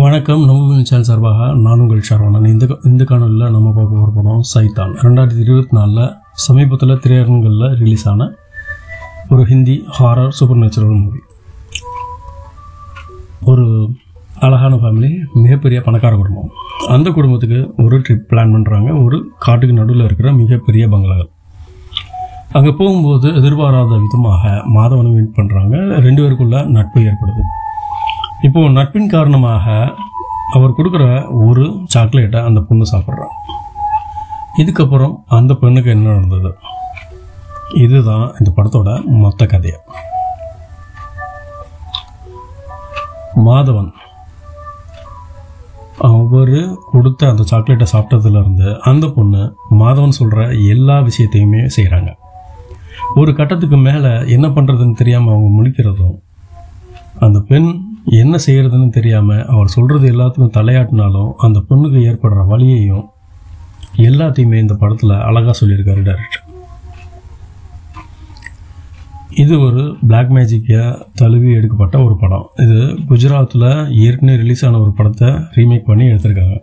வணக்கம். நம்ம சேனல் சார்பாக நான் உங்கள் சரவணன். இந்த காணொலியில் நம்ம பார்க்க போகிற படம் சைத்தான். 2024 சமீபத்தில் திரையரங்குகளில் ரிலீஸ் ஆன ஒரு Hindi horror super natural movie. ஒரு அழகான ஃபேமிலி, மிகப்பெரிய பணக்கார குடும்பம். அந்த குடும்பத்துக்கு ஒரு ட்ரிப் பிளான் பண்ணுறாங்க. ஒரு காட்டுக்கு நடுவில் இருக்கிற மிகப்பெரிய பங்களாக்கள். அங்கே போகும்போது எதிர்பாராத விதமாக மாதவனை மீட் பண்ணுறாங்க. 2 பேருக்குள்ள நட்பு ஏற்படுது. இப்போது நட்பின் காரணமாக அவர் கொடுக்குற ஒரு சாக்லேட்டை அந்த பொண்ணு சாப்பிட்றான். இதுக்கப்புறம் அந்த பெண்ணுக்கு என்ன நடந்தது, இதுதான் இந்த படத்தோட மொத்த கதையை. மாதவன் அவர் கொடுத்த அந்த சாக்லேட்டை சாப்பிட்டதுலேருந்து அந்த பொண்ணு மாதவன் சொல்கிற எல்லா விஷயத்தையுமே செய்கிறாங்க. ஒரு கட்டத்துக்கு மேலே என்ன பண்ணுறதுன்னு தெரியாமல் அவங்க முழிக்கிறதும், அந்த பெண் என்ன செய்கிறதுன்னு தெரியாமல் அவர் சொல்கிறது எல்லாத்துக்கும் தலையாட்டினாலும் அந்த பொண்ணுக்கு ஏற்படுற வலியையும் எல்லாத்தையுமே இந்த படத்தில் அழகாக சொல்லியிருக்காரு டைரக்டர். இது ஒரு பிளாக் மேஜிக்கை தழுவி எடுக்கப்பட்ட ஒரு படம். இது குஜராத்தில் ஏற்கனவே ரிலீஸ் ஆன ஒரு படத்தை ரீமேக் பண்ணி எடுத்திருக்காங்க.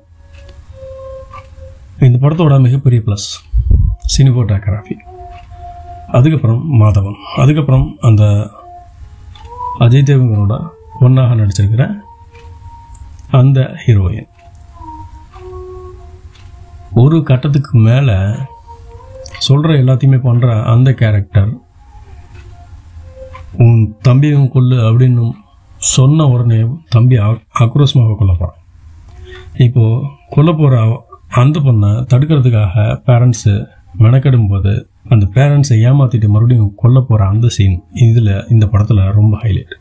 இந்த படத்தோட மிகப்பெரிய ப்ளஸ் சினிமோட்டோகிராஃபி, அதுக்கப்புறம் மாதவன், அதுக்கப்புறம் அந்த அஜய் தேவகனோட பொண்ணாக நடிச்சிருக்கிற அந்த ஹீரோயின். ஒரு கட்டத்துக்கு மேலே சொல்கிற எல்லாத்தையுமே பண்ணுற அந்த கேரக்டர், உன் தம்பியும் கொல்லு அப்படின்னு சொன்ன உடனே தம்பி ஆக்ரோஷமாக கொல்ல போகிறான். இப்போது கொல்ல போகிற அந்த பொண்ணை தடுக்கிறதுக்காக பேரண்ட்ஸு மெனக்கெடும் போது அந்த பேரண்ட்ஸை ஏமாற்றிட்டு மறுபடியும் கொல்ல போகிற அந்த சீன் இதில் இந்த படத்தில் ரொம்ப ஹைலைட்.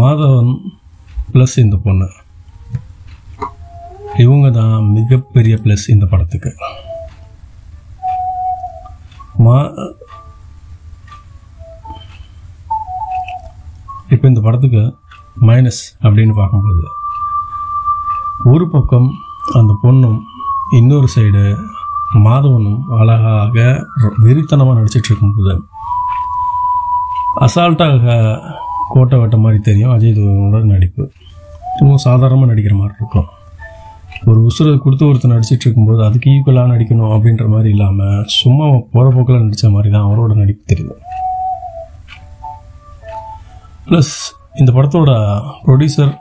மாதவன் ப்ளஸ் இந்த பொண்ணு, இவங்க தான் மிகப்பெரிய ப்ளஸ் இந்த படத்துக்கு. இப்போ இந்த படத்துக்கு மைனஸ் அப்படின்னு பார்க்கும்போது, ஒரு பக்கம் அந்த பொண்ணும், இன்னொரு சைடு மாதவனும் அழகாக வெறித்தனமாக நடிச்சிட்டு இருக்கும்போது அசால்ட்டாக கோட்டை வெட்ட மாதிரி தெரியும் அஜய் தேவகனோட நடிப்பு. இன்னும் சாதாரணமாக நடிக்கிற மாதிரி இருக்கும். ஒரு உசுரை கொடுத்து ஒருத்தர் நடிச்சிட்டு இருக்கும்போது அதுக்கு ஈக்குவலாக நடிக்கணும் அப்படின்ற மாதிரி இல்லாமல் சும்மா போகிற போக்கில் நடித்த மாதிரி தான் அவரோட நடிப்பு தெரியுது. ப்ளஸ் இந்த படத்தோட ப்ரொடியூசர்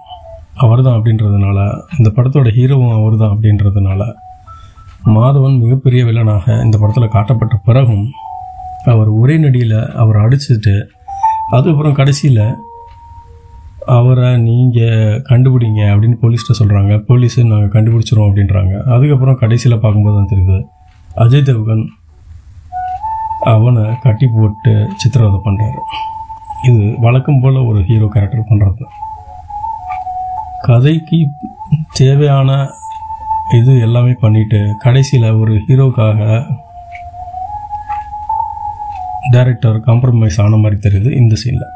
அவர் தான் அப்படின்றதுனால, இந்த படத்தோட ஹீரோவும் அவர் தான் அப்படின்றதுனால, மாதவன் மிகப்பெரிய வில்லனாக இந்த படத்தில் காட்டப்பட்ட பிறகும் அவர் ஒரே நடியில் அவரை அடிச்சுட்டு, அதுக்கப்புறம் கடைசியில் அவரை நீங்கள் கண்டுபிடிங்க அப்படின்னு போலீஸ்கிட்ட சொல்கிறாங்க. போலீஸு நாங்கள் கண்டுபிடிச்சிரோம் அப்படின்றாங்க. அதுக்கப்புறம் கடைசியில் பார்க்கும்போது தான் தெரியுது அஜய் தேவகன் அவனை கட்டி போட்டு சித்திரவதை பண்ணுறாரு. இது வழக்கம் போல் ஒரு ஹீரோ கேரக்டர் பண்ணுறது. கதைக்கு தேவையான இது எல்லாமே பண்ணிவிட்டு கடைசியில் ஒரு ஹீரோக்காக டைரக்டர் காம்ப்ரமைஸ் ஆன மாதிரி தெரியுது இந்த சீனில்.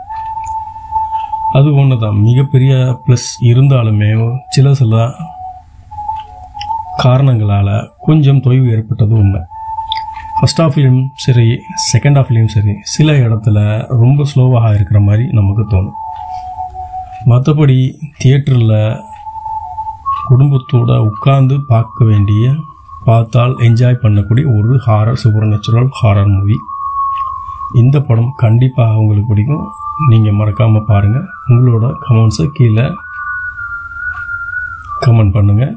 அது ஒன்று தான் மிகப்பெரிய ப்ளஸ். இருந்தாலுமே சில காரணங்களால் கொஞ்சம் தொய்வு ஏற்பட்டது உண்மை. ஃபர்ஸ்ட் ஆஃப்லேயும் சரி, செகண்ட் ஆஃப்லேயும் சரி, சில இடத்துல ரொம்ப ஸ்லோவாக இருக்கிற மாதிரி நமக்கு தோணும். மற்றபடி தியேட்டரில் குடும்பத்தோடு உட்கார்ந்து பார்க்க வேண்டிய, பார்த்தால் என்ஜாய் பண்ணக்கூடிய ஒரு horror super natural horror movie. இந்த படம் கண்டிப்பாக உங்களுக்கு பிடிக்கும். நீங்கள் மறக்காமல் பாருங்கள். உங்களோட கமெண்ட்ஸை கீழே கமெண்ட் பண்ணுங்கள்.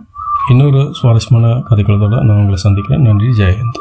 இன்னொரு சுவாரஸ்யமான கதைகளோட நான் உங்களை சந்திக்கிறேன். நன்றி. ஜெயஹிந்த்.